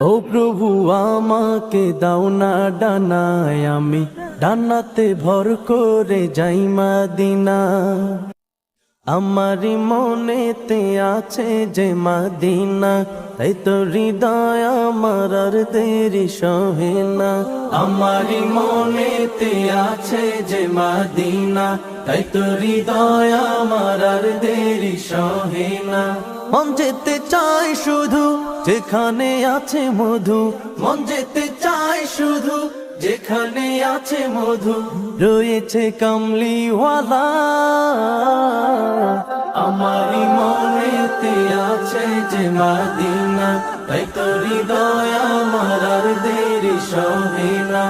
ও প্রভু আমাকে দাও না ডানায়, আমি ডানাতে ভর করে যাই মদিনা। আমারি মনেতে আছে যে মদিনা, তাই তো হৃদয় আমার আর দেরি সহে না। আমারি মনেতে আছে যে মদিনা, তাই তো হৃদয় আমার আর দেরি সহে না। মন যেতে চাই শুধু যেখানে আছে মধু, মন যেতে চাই শুধু যেখানে আছে মধু, রয়েছে কামলিওয়ালা। আমারি মনেতে আছে যে মদিনা, তাই তো হৃদয় আমার আর দেরি সহে না।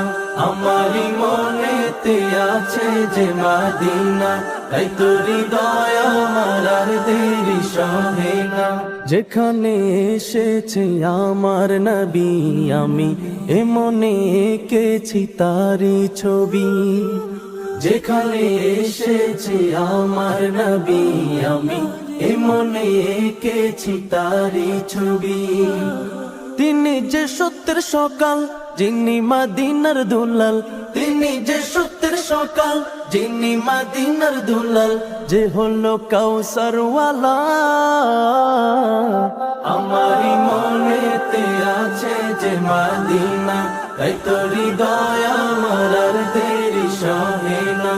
আমারি মনেতে আছে যে মদিনা, তাই তো হৃদয় আমার আর দেরি সহে না। যেখানে এসেছে আমার নবী, আমি মনে এঁকেছি তারি ছবি। যেখানে এসেছে আমার নবী, আমি মনে এঁকেছি তারি ছবি। তিনি যে সত্যের সকাল, যিনি মদিনার দুলাল, তিনি যে সত্যের সকাল, যিনি মদিনার দুলাল, যে হলো কাউসারওয়ালা। আমারি মনেতে আছে যে মদিনা, তাই তো হৃদয় আমার আর দেরি সহে না।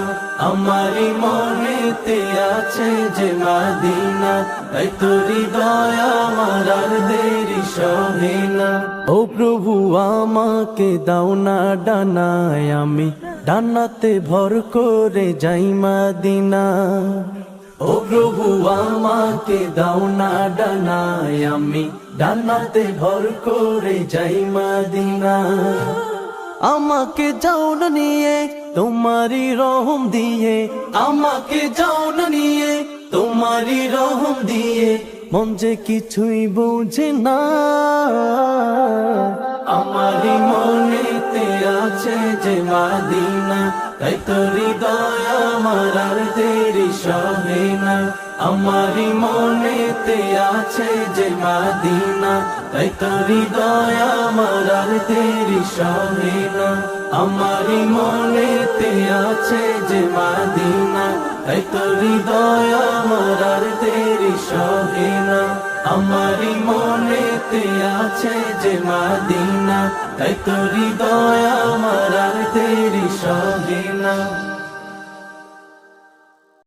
আমারি মনেতে আছে যে মদিনা, তাই তো হৃদয় আমার আর দেরি সহে না। ও প্রভু আমাকে দাও না ডানায়, আমি ডানাতে ভর করে যাই মদিনা। ও প্রভু আমাকে দাও না ডানায়, আমি ডানাতে ভর করে যাই মদিনা। আমাকে যাও না নিয়ে তোমারি রহম দিয়ে, আমাকে যাও না নিয়ে তোমারি রহম দিয়ে, মন যে কিছুই বোঝে না। আমারি মনেতে আছে যে মদিনা, তাই তো হৃদয় আমার আর দেরি সহে না। আমারি মনেতে আছে যে মদিনা, তাই তো হৃদয় আমার আর দেরি সহে না। আমারি মনেতে আছে যে মদিনা, তাই তো হৃদয় আমার আর দেরি সহে না। আমারি মনেতে আছে যে মদিনা, তাই তো হৃদয় আমার আর দেরি সহে না।